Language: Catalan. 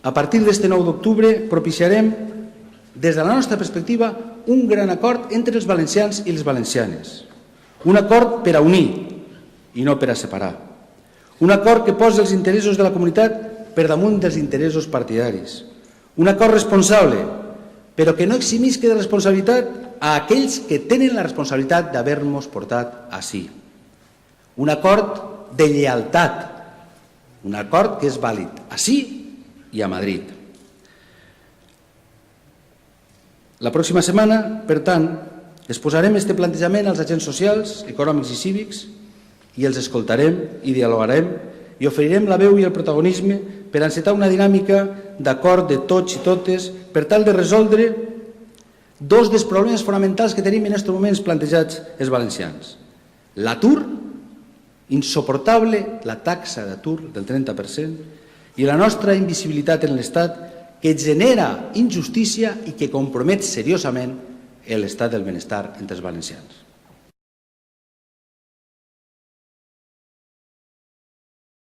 A partir d'este 9 d'octubre propiciarem, des de la nostra perspectiva, un gran acord entre els valencians i les valencianes. Un acord per a unir i no per a separar. Un acord que posi els interessos de la comunitat per damunt dels interessos partidaris. Un acord responsable, però que no eximisca de responsabilitat a aquells que tenen la responsabilitat d'haver-nos portat ací. Un acord de lleialtat, un acord que és vàlid ací i a Madrid. La pròxima setmana, per tant, exposarem este plantejament als agents socials, econòmics i cívics i els escoltarem i dialogarem i oferirem la veu i el protagonisme per encetar una dinàmica d'acord de tots i totes per tal de resoldre dos dels problemes fonamentals que tenim en aquests moments plantejats els valencians. L'atur, insuportable la taxa d'atur del 30%, i la nostra invisibilitat en l'Estat que genera injustícia i que compromet seriosament l'estat del benestar entre els valencians.